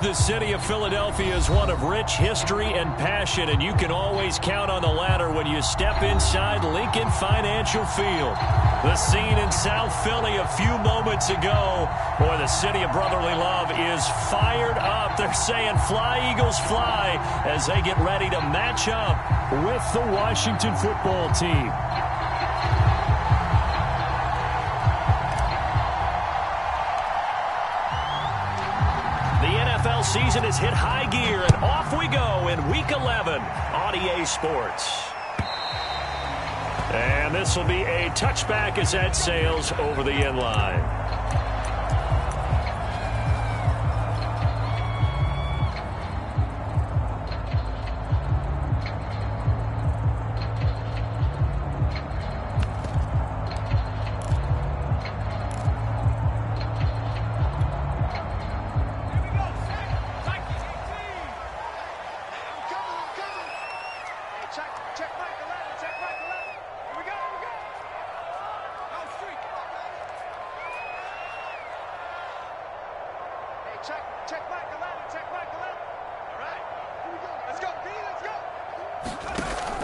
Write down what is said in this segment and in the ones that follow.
The city of Philadelphia is one of rich history and passion, and you can always count on the latter when you step inside Lincoln Financial Field. The scene in South Philly a few moments ago, boy, the city of brotherly love is fired up. They're saying, "Fly, Eagles, fly," as they get ready to match up with the Washington football team. Season has hit high gear, and off we go in Week 11 on EA Sports. And this will be a touchback as that sails over the end line.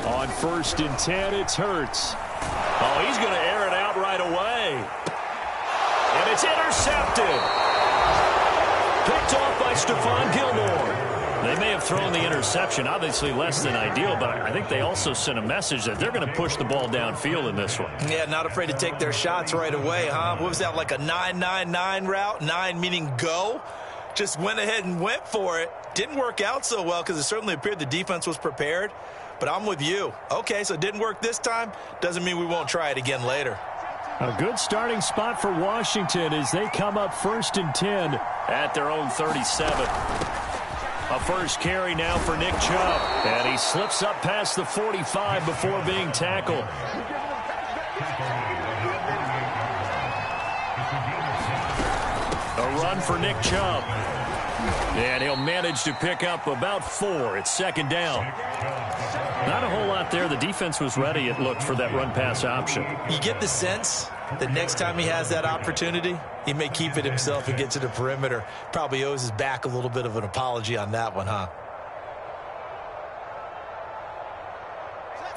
On 1st and 10, it's Hurts. Oh, he's going to air it out right away. And it's intercepted. Picked off by Stephon Gilmore. They may have thrown the interception, obviously less than ideal, but I think they also sent a message that they're going to push the ball downfield in this one. Yeah, not afraid to take their shots right away, huh? What was that, like a 9-9-9 route? 9 meaning go? Just went ahead and went for it. Didn't work out so well because it certainly appeared the defense was prepared. But I'm with you. Okay, so it didn't work this time. Doesn't mean we won't try it again later. A good starting spot for Washington as they come up 1st and 10 at their own 37. A first carry now for Nick Chubb. And he slips up past the 45 before being tackled. A run for Nick Chubb. And he'll manage to pick up about 4. It's 2nd down. Not a whole lot there. The defense was ready, it looked, for that run-pass option. You get the sense that next time he has that opportunity, he may keep it himself and get to the perimeter. Probably owes his back a little bit of an apology on that one, huh?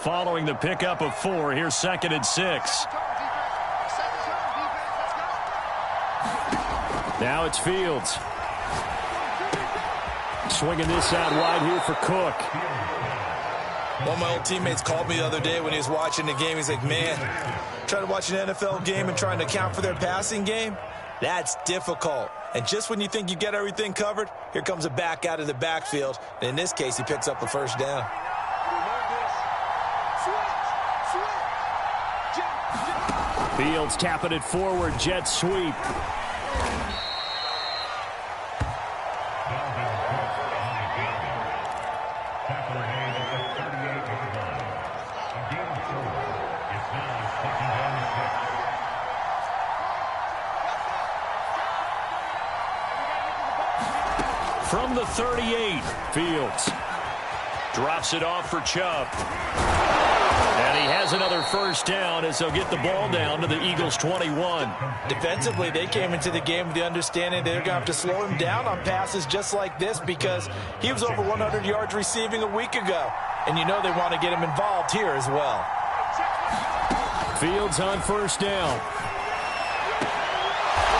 Following the pickup of 4, here's 2nd and 6. Now it's Fields. Swinging this out wide here for Cook. One of my old teammates called me the other day when he was watching the game. He's like, man, trying to watch an NFL game and trying to account for their passing game, that's difficult. And just when you think you get everything covered, here comes a back out of the backfield. And in this case, he picks up the 1st down. Fields tapping it forward, jet sweep. From the 38, Fields drops it off for Chubb. And he has another 1st down as they'll get the ball down to the Eagles' 21. Defensively, they came into the game with the understanding they're going to have to slow him down on passes just like this because he was over 100 yards receiving a week ago. And you know they want to get him involved here as well. Fields on 1st down.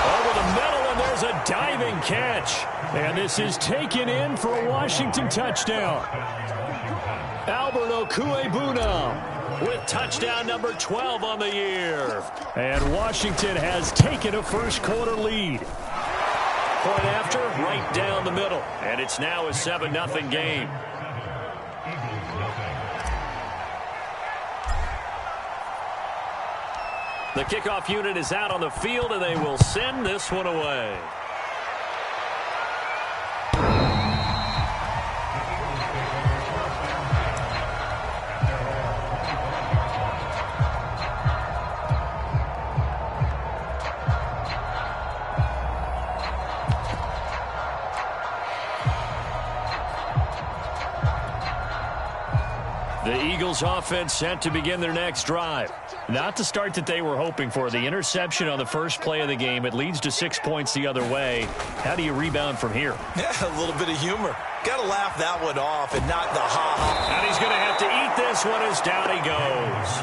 Over the middle, and there's a diving catch. And this is taken in for a Washington touchdown. Albert Okwuegbunam with touchdown number 12 on the year. And Washington has taken a first-quarter lead. Point after, right down the middle. And it's now a 7-0 game. The kickoff unit is out on the field, and they will send this one away. The Eagles offense set to begin their next drive. Not the start that they were hoping for. The interception on the first play of the game. It leads to 6 points the other way. How do you rebound from here? Yeah, a little bit of humor. Got to laugh that one off and not the ha-ha. And he's going to have to eat this one as down he goes.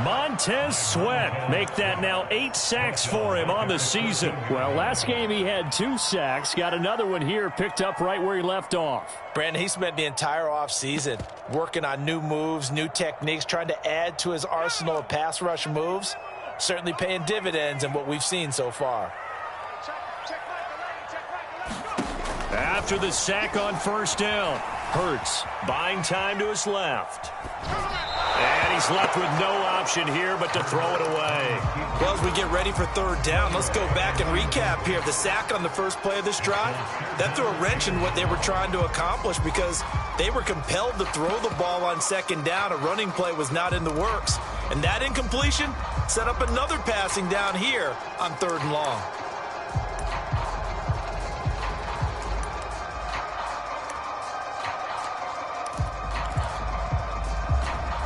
Montez Sweat make that now 8 sacks for him on the season. Well, last game he had 2 sacks. Got another one here picked up right where he left off. Brandon, he spent the entire offseason working on new moves, new techniques, trying to add to his arsenal of pass rush moves. Certainly paying dividends in what we've seen so far. After the sack on first down, Hurts buying time to his left. And he's left with no option here but to throw it away. Well, as we get ready for third down, let's go back and recap here. The sack on the first play of this drive, that threw a wrench in what they were trying to accomplish because they were compelled to throw the ball on second down. A running play was not in the works. And that incompletion set up another passing down here on third and long.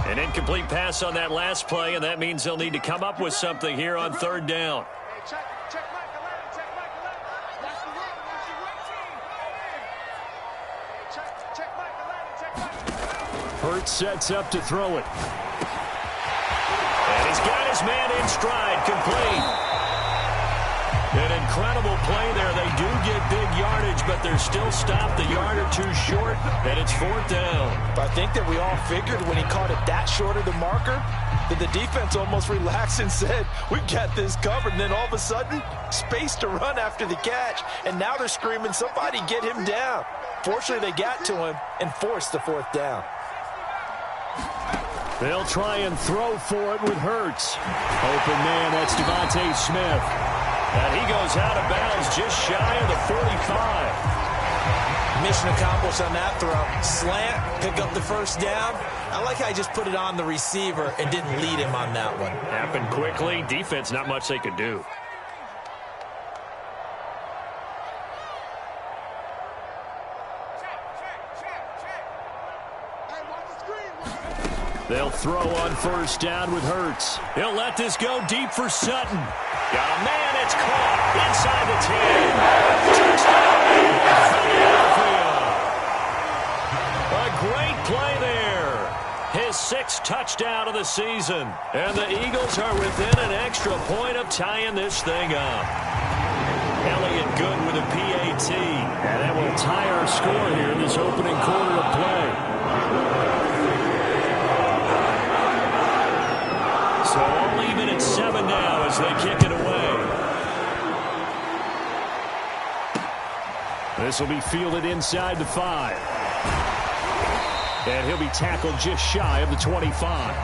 An incomplete pass on that last play, and that means they'll need to come up with something here on third down. Hurts sets up to throw it. And he's got his man in stride, complete. An incredible play there. They do get big yardage, but they're still stopped a yard or two short, and it's fourth down. But I think that we all figured when he caught it that short of the marker that the defense almost relaxed and said, we got this covered. And then all of a sudden, space to run after the catch. And now they're screaming, somebody get him down. Fortunately, they got to him and forced the fourth down. They'll try and throw for it with Hurts. Open man, that's Devontae Smith. And he goes out of bounds just shy of the 45. Mission accomplished on that throw. Slant, pick up the first down. I like how he just put it on the receiver and didn't lead him on that one. Happened quickly. Defense, not much they could do. They'll throw on first down with Hurts. He'll let this go deep for Sutton. Got a man, it's caught inside the 10. Touchdown, Philadelphia. A great play there. His 6th touchdown of the season. And the Eagles are within an extra point of tying this thing up. Elliott good with a PAT. And that will tie our score here in this opening quarter of play. So all even at 7 now as they kick it away. This will be fielded inside the 5. And he'll be tackled just shy of the 25.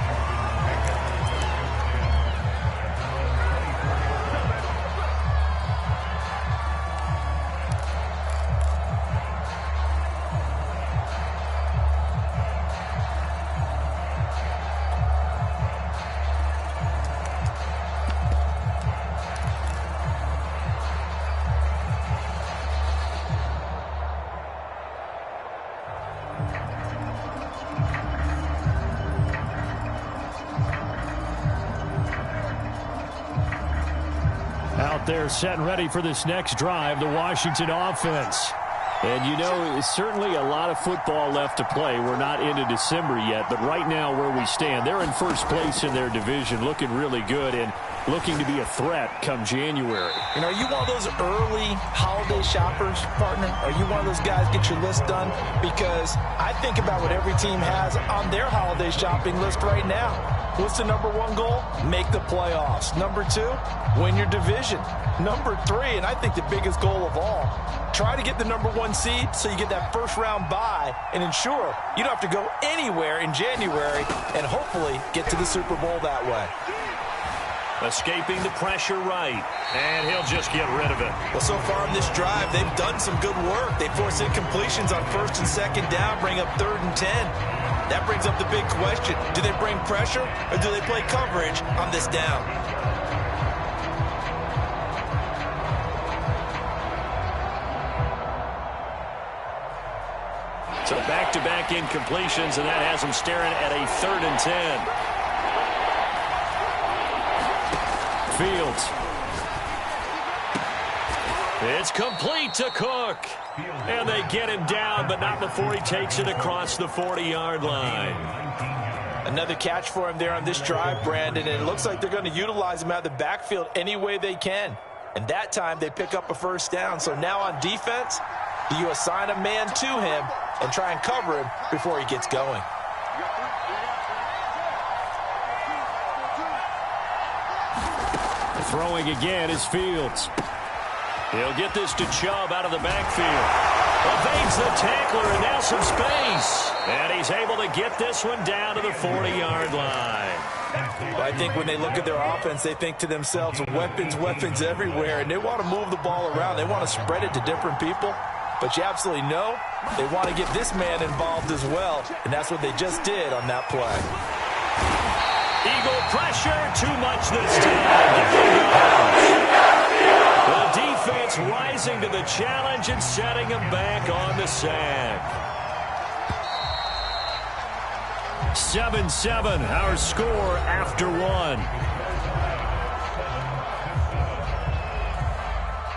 Out there set and ready for this next drive, the Washington offense. And, you know, it's certainly a lot of football left to play. We're not into December yet, but right now where we stand, they're in first place in their division, looking really good and looking to be a threat come January. You know, are you one of those early holiday shoppers, partner? Are you one of those guys get your list done? Because I think about what every team has on their holiday shopping list right now. What's the number 1 goal? Make the playoffs. Number 2, win your division. Number 3, and I think the biggest goal of all, try to get the number 1 seed so you get that first round bye and ensure you don't have to go anywhere in January and hopefully get to the Super Bowl that way. Escaping the pressure right, and he'll just get rid of it. Well, so far in this drive, they've done some good work. They force incompletions on first and second down, bring up 3rd and 10. That brings up the big question. Do they bring pressure or do they play coverage on this down? So back back-to-back incompletions, and that has him staring at a 3rd and 10. Fields. It's complete to Cook. And they get him down, but not before he takes it across the 40-yard line. Another catch for him there on this drive, Brandon, and it looks like they're going to utilize him out of the backfield any way they can. And that time they pick up a 1st down. So now on defense, do you assign a man to him and try and cover him before he gets going? Throwing again is Fields. He'll get this to Chubb out of the backfield. Evades the tackler, and now some space. And he's able to get this one down to the 40-yard line. Well, I think when they look at their offense, they think to themselves, weapons, weapons everywhere, and they want to move the ball around. They want to spread it to different people. But you absolutely know they want to get this man involved as well, and that's what they just did on that play. Eagle pressure, too much this time. The defense rising to the challenge and setting him back on the sack. 7-7, our score after 1.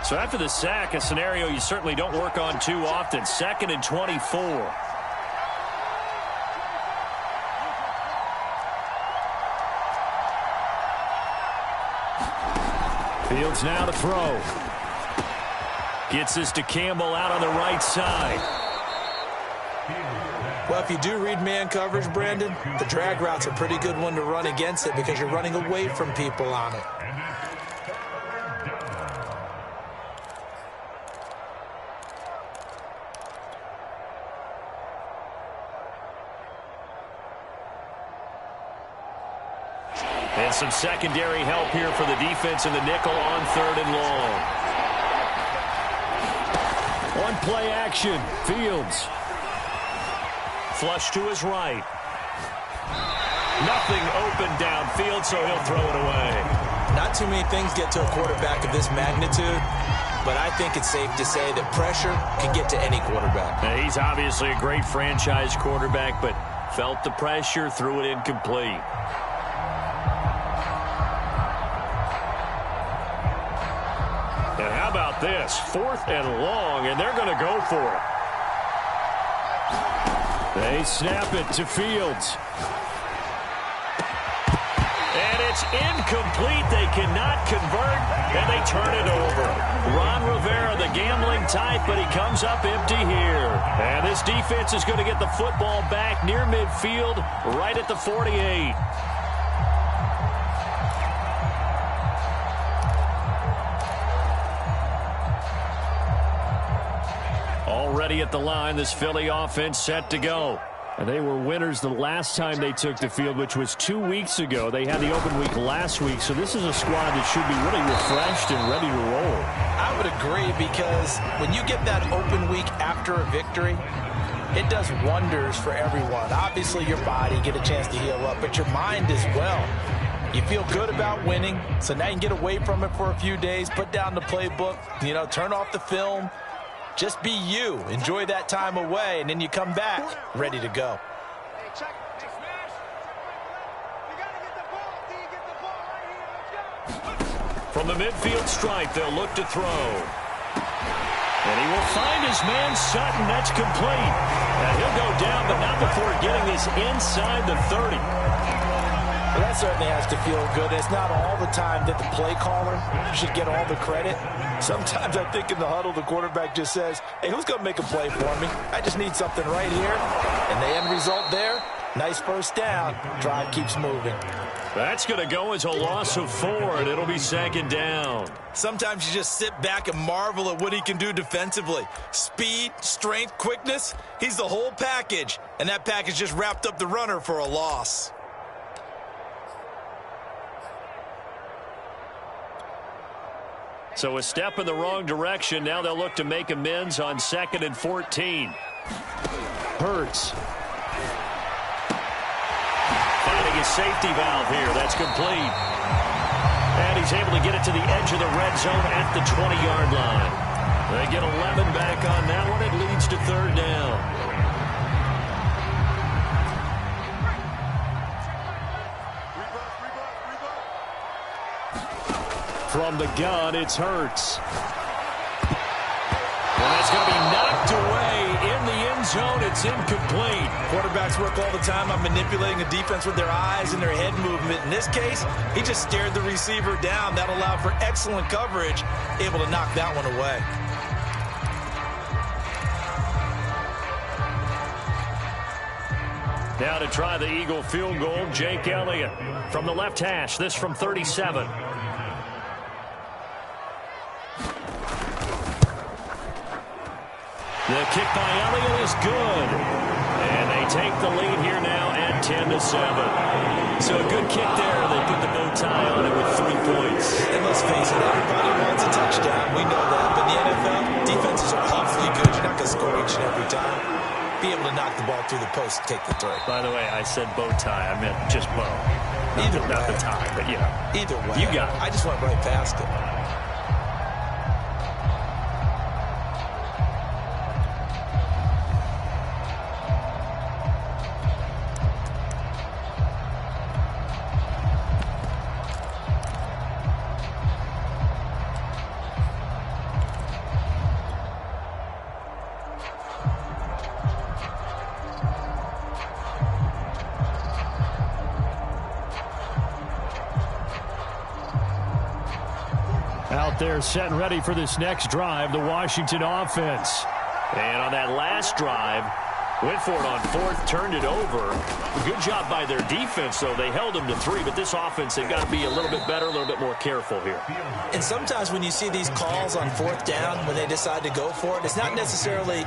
So after the sack, a scenario you certainly don't work on too often. 2nd and 24. Fields now to throw. Gets this to Campbell out on the right side. Well, if you do read man coverage, Brandon, the drag route's a pretty good one to run against it because you're running away from people on it. And some secondary help here for the defense in the nickel on 3rd and long. On play action, Fields. Flush to his right. Nothing open downfield, so he'll throw it away. Not too many things get to a quarterback of this magnitude, but I think it's safe to say that pressure can get to any quarterback. Now, he's obviously a great franchise quarterback, but felt the pressure, threw it incomplete. And how about this? 4th and long, and they're going to go for it. They snap it to Fields. And it's incomplete. They cannot convert, and they turn it over. Ron Rivera, the gambling type, but he comes up empty here. And this defense is going to get the football back near midfield, right at the 48. Already at the line, this Philly offense set to go. And they were winners the last time they took the field, which was 2 weeks ago. They had the open week last week, so this is a squad that should be really refreshed and ready to roll. I would agree, because when you get that open week after a victory, it does wonders for everyone. Obviously, your body, get a chance to heal up, but your mind as well. You feel good about winning, so now you can get away from it for a few days, put down the playbook, turn off the film. Just be you. Enjoy that time away, and then you come back ready to go. From the midfield stripe, they'll look to throw. And he will find his man, Sutton. That's complete. And he'll go down, but not before getting this inside the 30. Well, that certainly has to feel good. It's not all the time that the play caller should get all the credit. Sometimes I think in the huddle, the quarterback just says, hey, who's going to make a play for me? I just need something right here. And the end result there, nice 1st down. Drive keeps moving. That's going to go as a loss of 4, and it'll be 2nd down. Sometimes you just sit back and marvel at what he can do defensively. Speed, strength, quickness, he's the whole package. And that package just wrapped up the runner for a loss. So a step in the wrong direction. Now they'll look to make amends on 2nd and 14. Hurts. Finding his safety valve here. That's complete. And he's able to get it to the edge of the red zone at the 20-yard line. They get 11 back on that one. It leads to 3rd down. From the gun, it's Hurts. And that's going to be knocked away in the end zone. It's incomplete. Quarterbacks work all the time on manipulating the defense with their eyes and their head movement. In this case, he just stared the receiver down. That allowed for excellent coverage, able to knock that one away. Now to try the Eagle field goal, Jake Elliott from the left hash. This from 37. The kick by Elliott is good. And they take the lead here now at 10-7. So a good kick there. They put the bow tie on it with 3 points. And let's face it, everybody wants a touchdown. We know that. But in the NFL, defenses are awfully good. You're not going to score each and every time. Be able to knock the ball through the post and take the throw. By the way, I said bow tie. I meant just bow. Either way. Not the tie, but you know. Either way. You got it. I just went right past it. Out there set and ready for this next drive, the Washington offense. And on that last drive, went for it on fourth, turned it over. Good job by their defense, though. They held them to 3, but this offense, they've got to be a little bit better, a little bit more careful here. And sometimes when you see these calls on fourth down, when they decide to go for it, it's not necessarily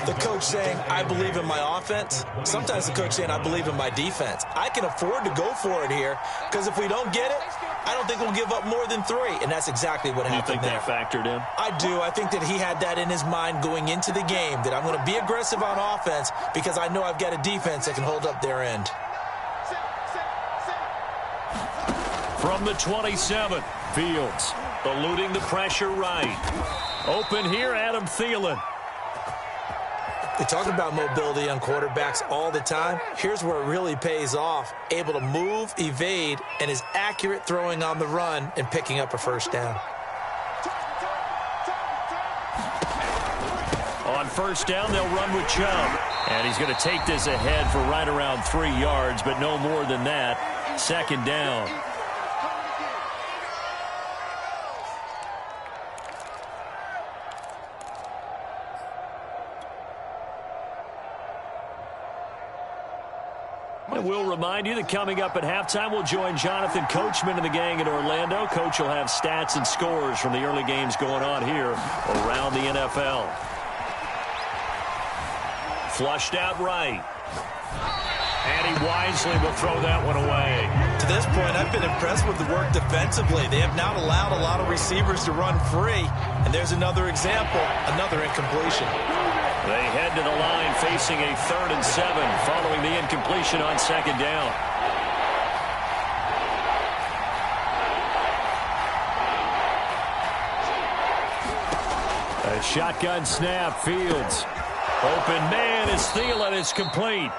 the coach saying, I believe in my offense. Sometimes the coach saying, I believe in my defense. I can afford to go for it here, because if we don't get it, I don't think we'll give up more than 3, and that's exactly what happened there. You think that factored in? I do. I think that he had that in his mind going into the game, that I'm going to be aggressive on offense because I know I've got a defense that can hold up their end. From the 27, Fields eluding the pressure right. Open here, Adam Thielen. They talk about mobility on quarterbacks all the time. Here's where it really pays off. Able to move, evade, and is accurate throwing on the run and picking up a first down. On first down, they'll run with Chubb. And he's going to take this ahead for right around 3 yards, but no more than that. Second down. And we'll remind you that coming up at halftime, we'll join Jonathan Coachman and the gang in Orlando. Coach will have stats and scores from the early games going on here around the NFL. Flushed out right. And he wisely will throw that one away. To this point, I've been impressed with the work defensively. They have not allowed a lot of receivers to run free. And there's another example, another incompletion. They head to the line facing a 3rd and 7 following the incompletion on second down. A shotgun snap, Fields. Open man is Thielen, is complete.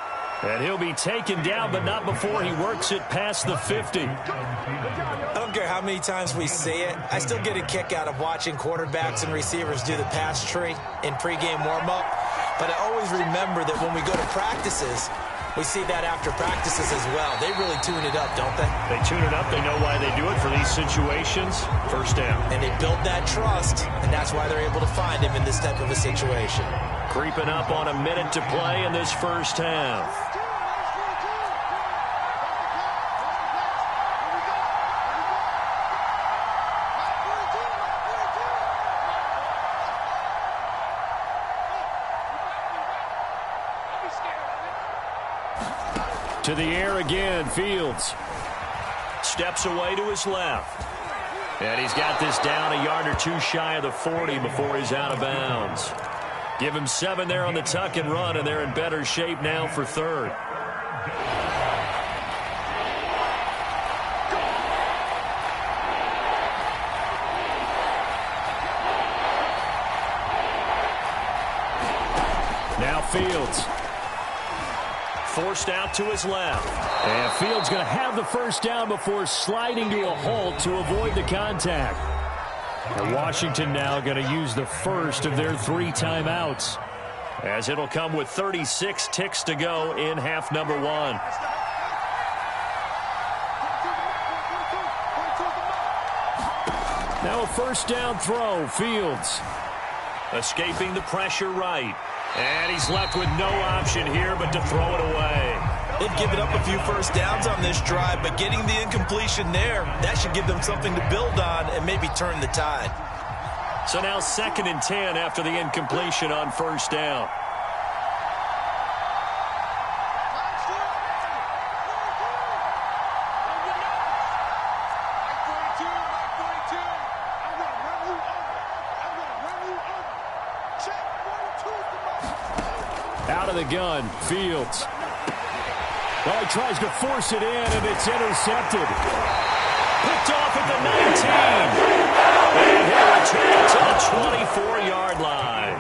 And he'll be taken down, but not before he works it past the 50. I don't care how many times we see it. I still get a kick out of watching quarterbacks and receivers do the pass tree in pregame warm-up. But I always remember that when we go to practices, we see that after practices as well. They really tune it up, don't they? They tune it up. They know why they do it for these situations. First down. And they build that trust, and that's why they're able to find him in this type of a situation. Creeping up on a minute to play in this first half. To the air again, Fields. Steps away to his left. And he's got this down a yard or 2 shy of the 40 before he's out of bounds. Give him 7 there on the tuck and run, and they're in better shape now for 3rd. Now Fields. Forced out to his left. And Fields going to have the first down before sliding to a halt to avoid the contact. And Washington now going to use the first of their 3 timeouts, as it'll come with 36 ticks to go in half number 1. Now a first down throw. Fields escaping the pressure right. And he's left with no option here but to throw it away. They've given up a few first downs on this drive, but getting the incompletion there, that should give them something to build on and maybe turn the tide. So now 2nd and 10 after the incompletion on first down. Out of the gun, Fields. Well, he tries to force it in, and it's intercepted. Picked off at the 19. And he'll return it to the 24-yard line.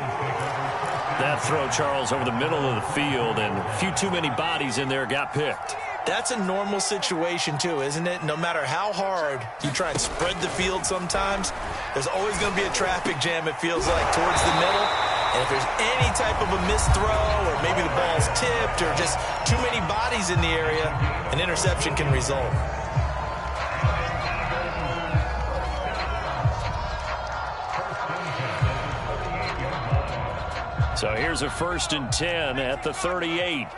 That throw, Charles, over the middle of the field, and a few too many bodies in there got picked. That's a normal situation, too, isn't it? No matter how hard you try and spread the field sometimes, there's always going to be a traffic jam, it feels like, towards the middle. And if there's any type of a missed throw or maybe the ball's tipped or just too many bodies in the area, an interception can result. So here's a 1st and 10 at the 38.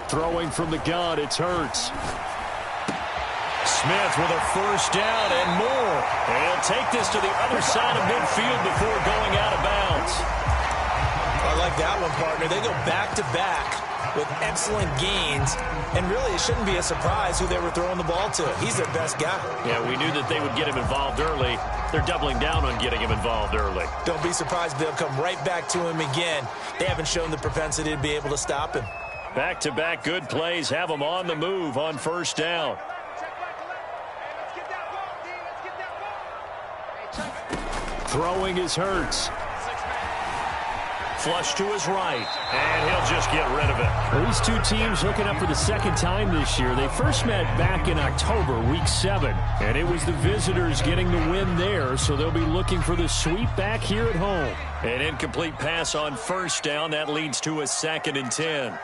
Throwing from the gun, it's Hurts. Smith with a first down and more. And he'll take this to the other side of midfield before going out of bounds. I like that one, partner. They go back-to-back with excellent gains. And really, it shouldn't be a surprise who they were throwing the ball to. He's their best guy. Yeah, we knew that they would get him involved early. They're doubling down on getting him involved early. Don't be surprised if they'll come right back to him again. They haven't shown the propensity to be able to stop him. Back-to-back good plays have them on the move on first down. Throwing is Hurts. Flush to his right, and he'll just get rid of it. Well, these two teams hooking up for the 2nd time this year. They first met back in October, week 7, and it was the visitors getting the win there, so they'll be looking for the sweep back here at home. An incomplete pass on first down. That leads to a 2nd and 10.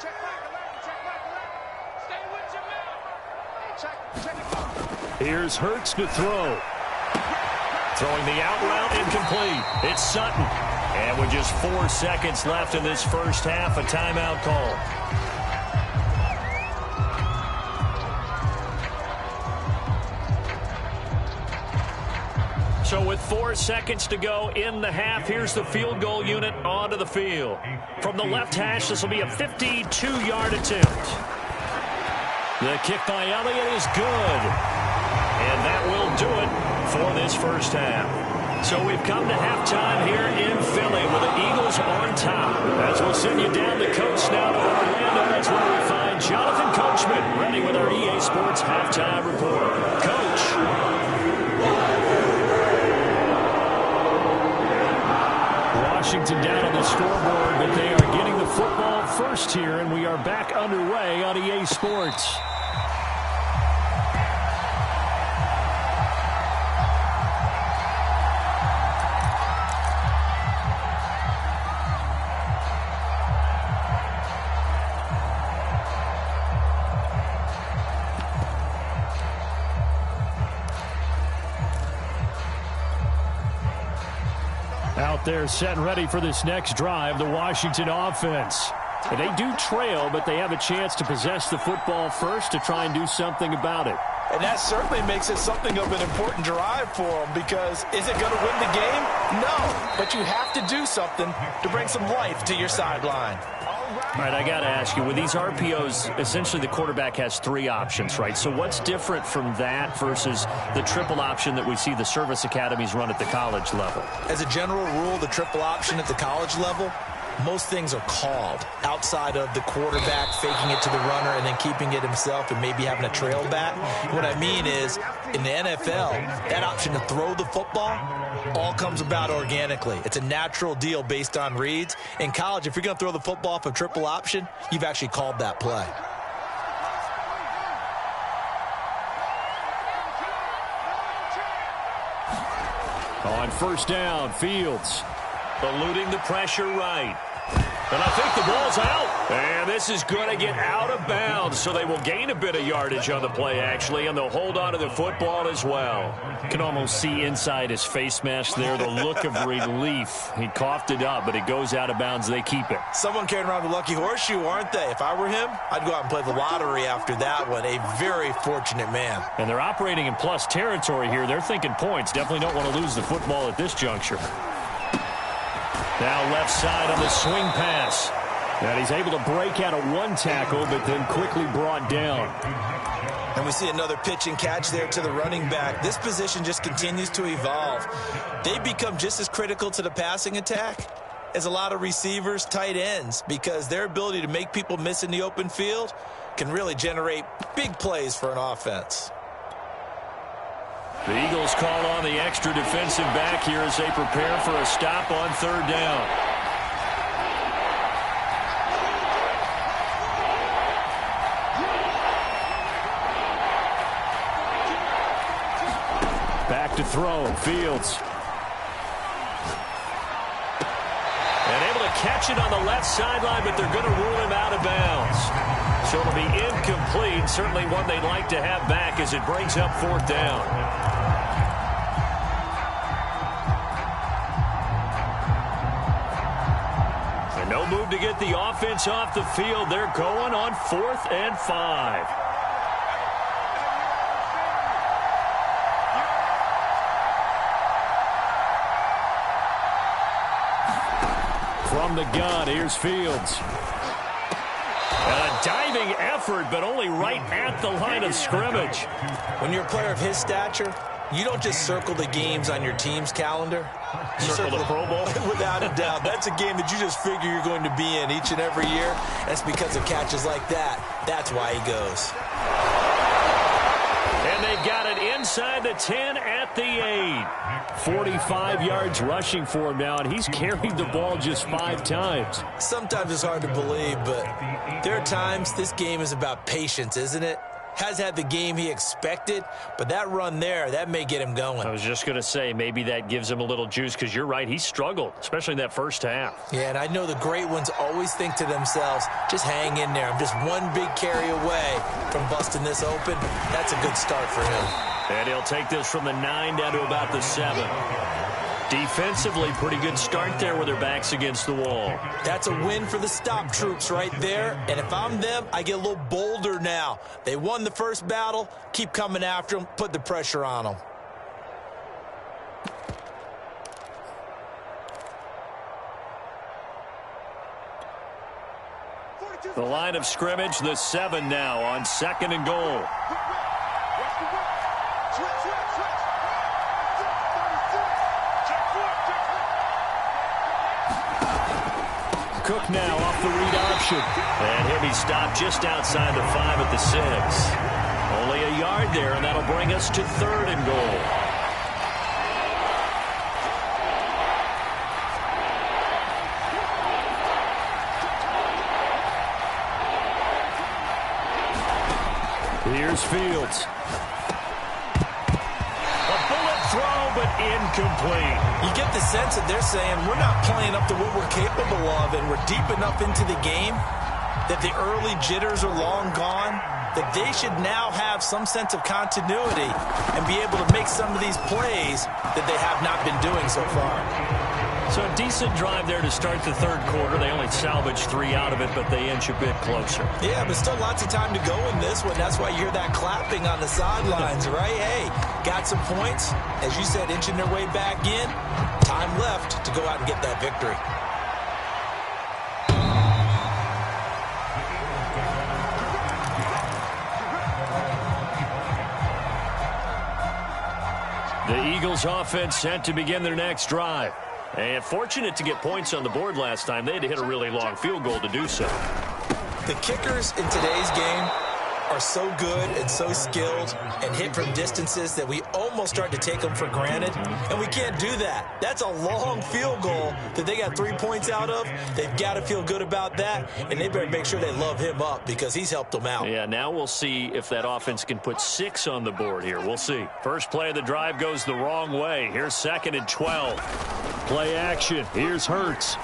Here's Hurts to throw. Throwing the out route, incomplete. It's Sutton. And with just 4 seconds left in this first half, a timeout call. So with 4 seconds to go in the half, here's the field goal unit onto the field. From the left hash, this will be a 52-yard attempt. The kick by Elliott is good. And that will do it for this first half. So we've come to halftime here in Philly with the Eagles on top. As we'll send you down the coast now to Orlando, that's where we find Jonathan Coachman ready with our EA Sports Halftime Report. Coach. Washington down on the scoreboard, but they are getting the football first here, and we are back underway on EA Sports. Out there set and ready for this next drive, the Washington offense. And they do trail, but they have a chance to possess the football first to try and do something about it. And that certainly makes it something of an important drive for them, because is it going to win the game? No, but you have to do something to bring some life to your sideline. All right, I got to ask you, with these RPOs, essentially the quarterback has 3 options, right? So what's different from that versus the triple option that we see the service academies run at the college level? As a general rule, the triple option at the college level, most things are called outside of the quarterback faking it to the runner and then keeping it himself and maybe having a trail back. What I mean is, in the NFL, that option to throw the football, all comes about organically. It's a natural deal based on reads. In college, if you're going to throw the football off a triple option, you've actually called that play. On first down, Fields eluding the pressure right. And I think the ball's out. And this is going to get out of bounds, so they will gain a bit of yardage on the play, actually, and they'll hold on to the football as well. You can almost see inside his face mask there the look of relief. He coughed it up, but it goes out of bounds. They keep it. Someone carrying around the lucky horseshoe, aren't they? If I were him, I'd go out and play the lottery after that one. A very fortunate man. And they're operating in plus territory here. They're thinking points. Definitely don't want to lose the football at this juncture. Now left side on the swing pass. And he's able to break out of one tackle, but then quickly brought down. And we see another pitch and catch there to the running back. This position just continues to evolve. They become just as critical to the passing attack as a lot of receivers, tight ends, because their ability to make people miss in the open field can really generate big plays for an offense. The Eagles call on the extra defensive back here as they prepare for a stop on third down. Back to throw, Fields. And able to catch it on the left sideline, but they're going to rule him out of bounds. So it'll be incomplete. Certainly one they'd like to have back as it brings up fourth down. And no move to get the offense off the field. They're going on 4th and 5. From the gun, here's Fields. And a diving effort, but only right at the line of scrimmage. When you're a player of his stature, you don't just circle the games on your team's calendar. You circle the Pro Bowl? Without a doubt. That's a game that you just figure you're going to be in each and every year. That's because of catches like that. That's why he goes. And they've got it inside the 10 at the 8. 45 yards rushing for him now, and he's carried the ball just 5 times. Sometimes it's hard to believe, but there are times this game is about patience, isn't it? Has had the game he expected, but that run there, that may get him going. I was just going to say, maybe that gives him a little juice, because you're right, he struggled, especially in that first half. Yeah, and I know the great ones always think to themselves, just hang in there. I'm just one big carry away from busting this open. That's a good start for him. And he'll take this from the 9 down to about the 7. Defensively, pretty good start there with their backs against the wall. That's a win for the stop troops right there. And if I'm them, I get a little bolder now. They won the first battle. Keep coming after them. Put the pressure on them. The line of scrimmage, the 7 now on 2nd and goal. Cook now off the read option. And he'll be stopped just outside the 5 at the 6. Only a yard there, and that'll bring us to 3rd and goal. Here's Fields. A bullet throw, but incomplete. You get the sense that they're saying we're not playing up to what we're capable of, and we're deep enough into the game that the early jitters are long gone, that they should now have some sense of continuity and be able to make some of these plays that they have not been doing so far. So a decent drive there to start the 3rd quarter. They only salvaged 3 out of it, but they inch a bit closer. Yeah, but still lots of time to go in this one. That's why you hear that clapping on the sidelines, right? Hey, got some points. As you said, inching their way back in. Time left to go out and get that victory. The Eagles offense set to begin their next drive. And fortunate to get points on the board last time. They had to hit a really long field goal to do so. The kickers in today's game are so good and so skilled and hit from distances that we almost start to take them for granted, and we can't do that. That's a long field goal that they got 3 points out of. They've got to feel good about that, and they better make sure they love him up because he's helped them out. Yeah, now we'll see if that offense can put 6 on the board here. We'll see. First play of the drive goes the wrong way. Here's 2nd and 12. Play action. Here's Hurts.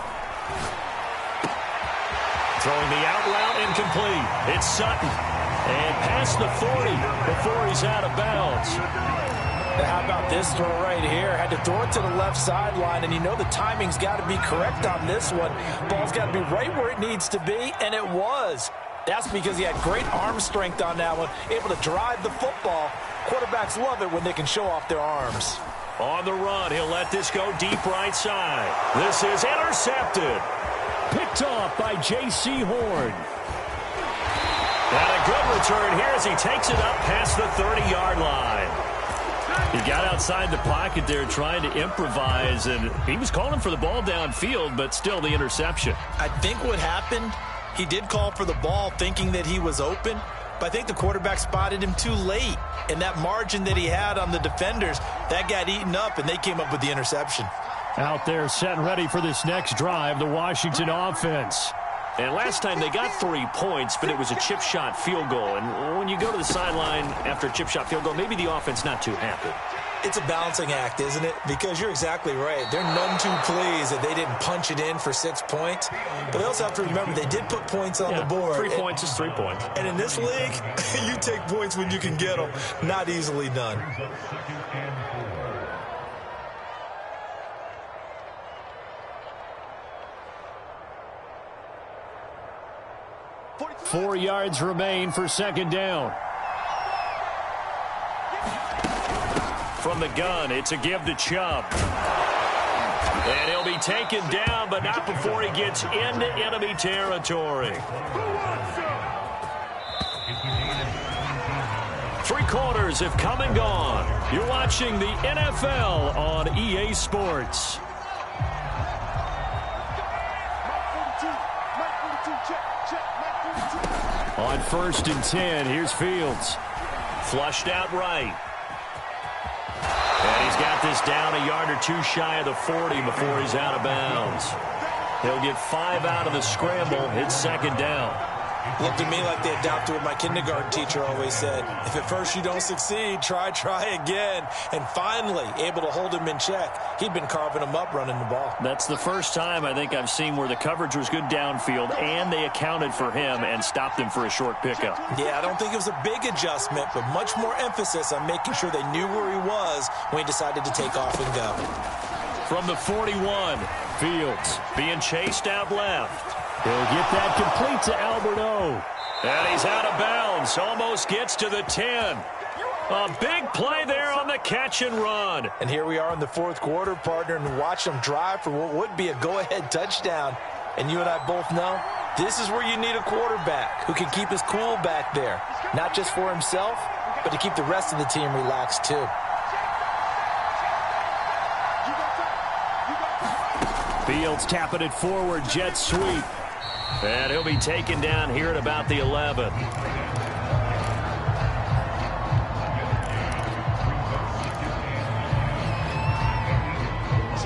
Throwing the out route incomplete. It's Sutton. And past the 40 before he's out of bounds. How about this throw right here? Had to throw it to the left sideline, and you know the timing's got to be correct on this one. Ball's got to be right where it needs to be, and it was. That's because he had great arm strength on that one, able to drive the football. Quarterbacks love it when they can show off their arms. On the run, he'll let this go deep right side. This is intercepted. Picked off by J.C. Horn. And a good return here as he takes it up past the 30-yard line. He got outside the pocket there trying to improvise, and he was calling for the ball downfield, but still the interception. I think what happened, he did call for the ball thinking that he was open, but I think the quarterback spotted him too late. And that margin that he had on the defenders, that got eaten up, and they came up with the interception. Out there set and ready for this next drive, the Washington offense. And last time they got 3 points, but it was a chip shot field goal. And when you go to the sideline after a chip shot field goal, maybe the offense not too happy. It's a balancing act, isn't it? Because you're exactly right. They're none too pleased that they didn't punch it in for 6 points. But they also have to remember they did put points on the board. 3 points is 3 points. And in this league, you take points when you can get them. Not easily done. Four yards remain for 2nd down. From the gun, it's a give to Chubb. And he'll be taken down, but not before he gets into enemy territory. 3 quarters have come and gone. You're watching the NFL on EA Sports. On 1st and 10, here's Fields. Flushed out right. And he's got this down a yard or 2 shy of the 40 before he's out of bounds. He'll get 5 out of the scramble. It's 2nd down. Looked at me like they adopted what my kindergarten teacher always said. If at first you don't succeed, try again. And finally, able to hold him in check. He'd been carving him up running the ball. That's the first time I think I've seen where the coverage was good downfield and they accounted for him and stopped him for a short pickup. Yeah, I don't think it was a big adjustment, but much more emphasis on making sure they knew where he was when he decided to take off and go. From the 41, Fields being chased out left. He'll get that complete to Albert O. And he's out of bounds. Almost gets to the 10. A big play there on the catch and run. And here we are in the 4th quarter, partner, and watch them drive for what would be a go-ahead touchdown. And you and I both know this is where you need a quarterback who can keep his cool back there. Not just for himself, but to keep the rest of the team relaxed too. Fields tapping it forward, jet sweep. And he'll be taken down here at about the 11.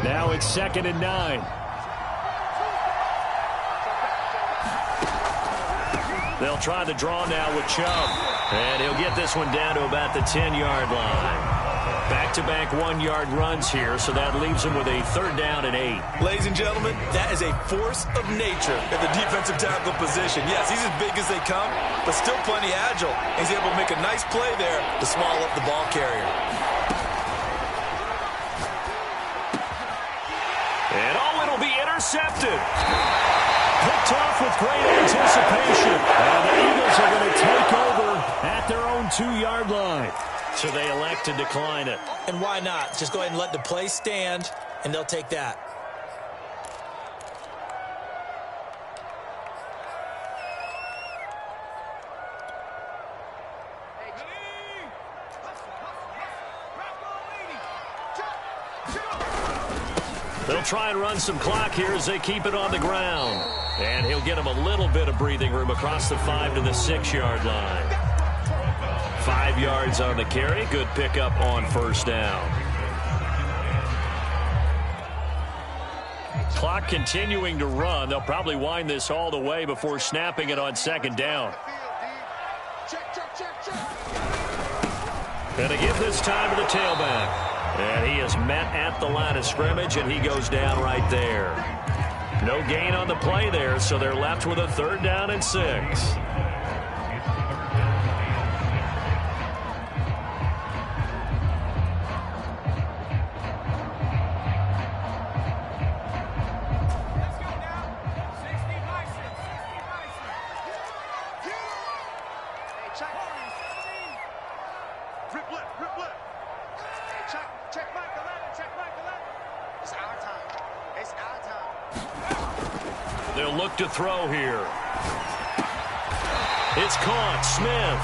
Now it's 2nd and 9. They'll try the draw now with Chubb. And he'll get this one down to about the 10-yard line. Back-to-back 1-yard runs here, so that leaves him with a 3rd down and 8. Ladies and gentlemen, that is a force of nature at the defensive tackle position. Yes, he's as big as they come, but still plenty agile. He's able to make a nice play there to swallow up the ball carrier. And it'll be intercepted. Picked off with great anticipation. And the Eagles are going to take over at their own 2-yard line. So they elect to decline it. And why not? Just go ahead and let the play stand, and they'll take that. They'll try and run some clock here as they keep it on the ground. And he'll get him a little bit of breathing room across the 5 to the 6-yard line. 5 yards on the carry. Good pickup on first down. Clock continuing to run. They'll probably wind this all the way before snapping it on second down. Going to give this time to the tailback. And he is met at the line of scrimmage, and he goes down right there. No gain on the play there, so they're left with a 3rd down and 6. They'll look to throw here. It's caught. Smith.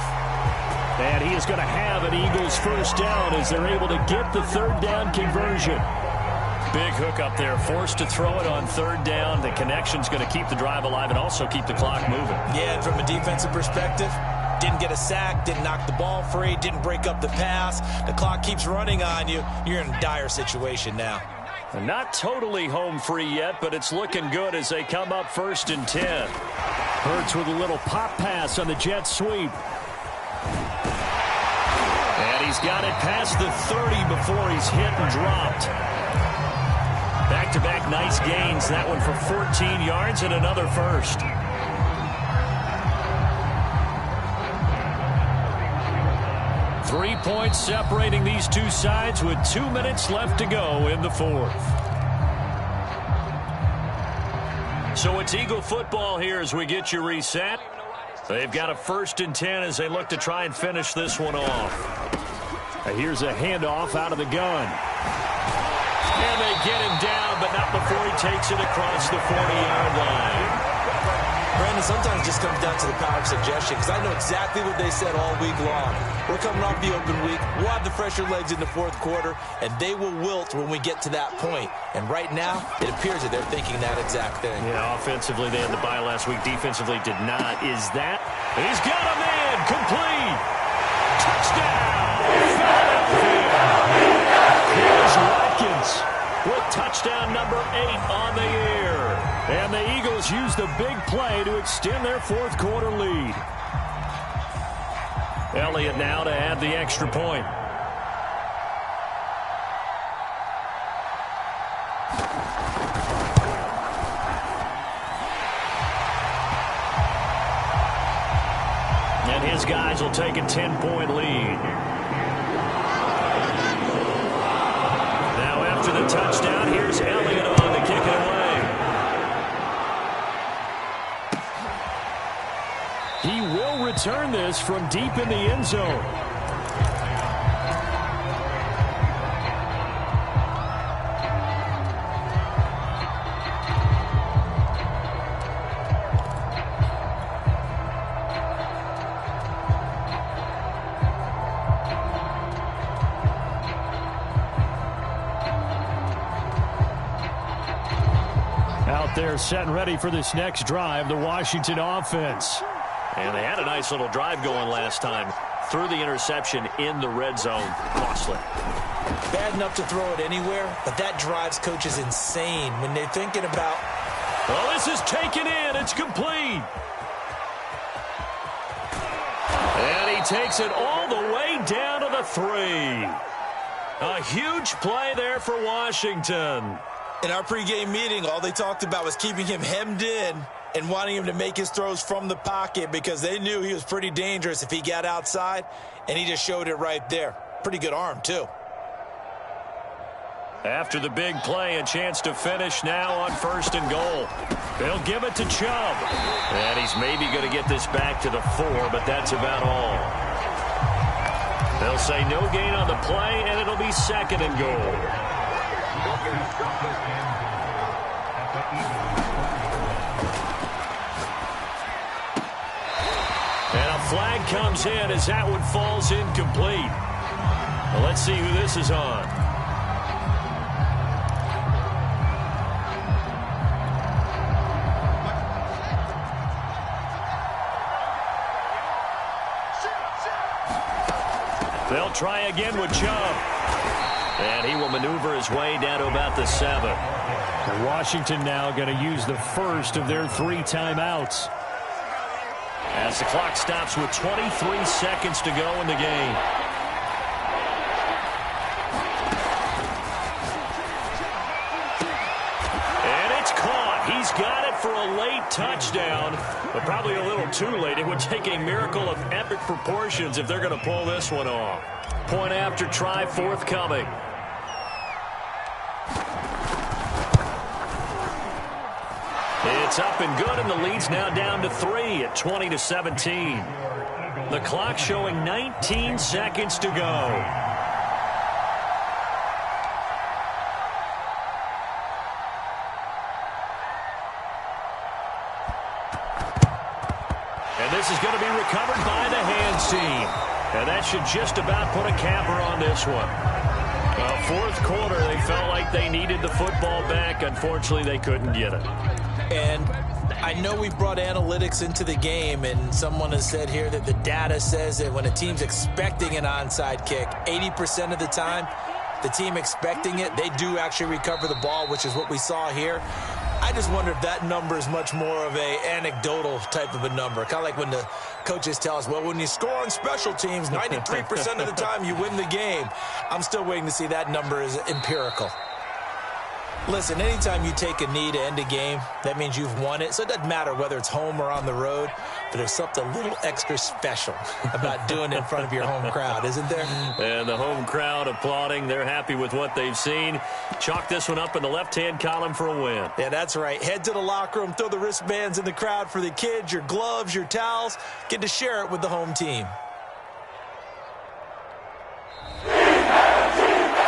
And he is going to have an Eagles first down as they're able to get the 3rd down conversion. Big hook up there. Forced to throw it on 3rd down. The connection's going to keep the drive alive and also keep the clock moving. Yeah, and from a defensive perspective, didn't get a sack, didn't knock the ball free, didn't break up the pass. The clock keeps running on you. You're in a dire situation now. Not totally home free yet, but it's looking good as they come up 1st and 10. Hurts with a little pop pass on the jet sweep. And he's got it past the 30 before he's hit and dropped. Back-to-back nice gains. That one for 14 yards and another first. Three points separating these two sides with 2 minutes left to go in the 4th. So it's Eagle football here as we get you reset. They've got a 1st and 10 as they look to try and finish this one off. Here's a handoff out of the gun. And they get him down, but not before he takes it across the 40-yard line. Brandon, sometimes it just comes down to the power of suggestion, because I know exactly what they said all week long. We're coming off the open week. We'll have the fresher legs in the 4th quarter, and they will wilt when we get to that point. And right now, it appears that they're thinking that exact thing. Yeah, offensively, they had the bye last week. Defensively, did not. Is that? He's got a man. Complete. Touchdown. Here's Watkins with touchdown number 8 on the year. And the Eagles use the big play to extend their 4th quarter lead. Elliott now to add the extra point. And his guys will take a 10-point lead. Now after the touchdown, here's Elliott on to kick it away. He will return this from deep in the end zone. Out there set and ready for this next drive, the Washington offense. And they had a nice little drive going last time. Threw the interception in the red zone. Costly. Bad enough to throw it anywhere, but that drives coaches insane when they're thinking about... Well, this is taken in. It's complete. And he takes it all the way down to the 3. A huge play there for Washington. In our pregame meeting, all they talked about was keeping him hemmed in and wanting him to make his throws from the pocket because they knew he was pretty dangerous if he got outside, and he just showed it right there. Pretty good arm, too. After the big play, a chance to finish now on 1st and goal. They'll give it to Chubb. And he's maybe going to get this back to the 4, but that's about all. They'll say no gain on the play, and it'll be 2nd and goal. And a flag comes in as that one falls incomplete. Well, let's see who this is on. They'll try again with Chubb. And he will maneuver his way down to about the 7. And Washington now going to use the first of their 3 timeouts. As the clock stops with 23 seconds to go in the game. And it's caught. He's got it for a late touchdown, but probably a little too late. It would take a miracle of epic proportions if they're going to pull this one off. Point after try forthcoming. It's up and good, and the lead's now down to 3 at 20-17. The clock showing 19 seconds to go. And this is going to be recovered by the hands team. And that should just about put a capper on this one. Fourth quarter, they felt like they needed the football back. Unfortunately, they couldn't get it. And I know we brought analytics into the game, and someone has said here that the data says that when a team's expecting an onside kick, 80% of the time, the team expecting it, they do actually recover the ball, which is what we saw here. I just wonder if that number is much more of a anecdotal type of a number. Kind of like when the coaches tell us, well, when you score on special teams, 93% of the time you win the game. I'm still waiting to see that number is empirical. Listen, anytime you take a knee to end a game, that means you've won it. So it doesn't matter whether it's home or on the road, but there's something a little extra special about doing it in front of your home crowd, isn't there? And the home crowd applauding. They're happy with what they've seen. Chalk this one up in the left-hand column for a win. Yeah, that's right. Head to the locker room, throw the wristbands in the crowd for the kids, your gloves, your towels. Get to share it with the home team.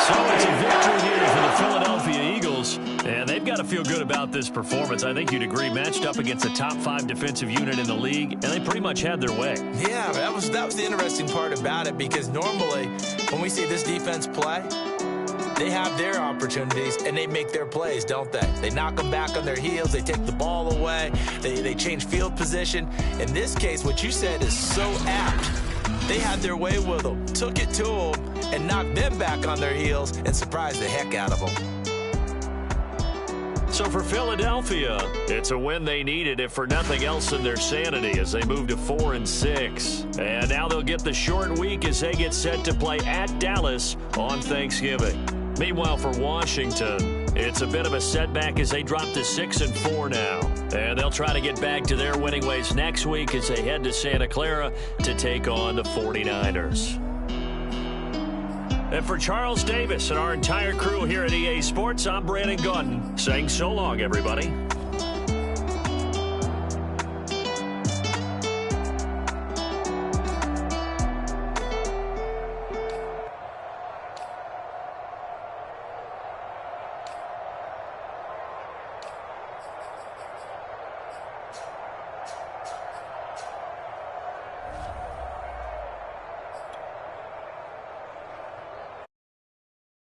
So it's a victory here for the Philadelphia Eagles, and they've got to feel good about this performance. I think you'd agree, matched up against the top 5 defensive unit in the league, and they pretty much had their way. Yeah, that was the interesting part about it, because normally when we see this defense play, they have their opportunities, and they make their plays, don't they? They knock them back on their heels. They take the ball away. They change field position. In this case, what you said is so apt. They had their way with them, took it to them, and knocked them back on their heels and surprised the heck out of them. So for Philadelphia, it's a win they needed, if for nothing else in their sanity, as they move to 4-6. And now they'll get the short week as they get set to play at Dallas on Thanksgiving. Meanwhile, for Washington, it's a bit of a setback as they drop to 6-4 now. And they'll try to get back to their winning ways next week as they head to Santa Clara to take on the 49ers. And for Charles Davis and our entire crew here at EA Sports, I'm Brandon Gaudin saying so long, everybody.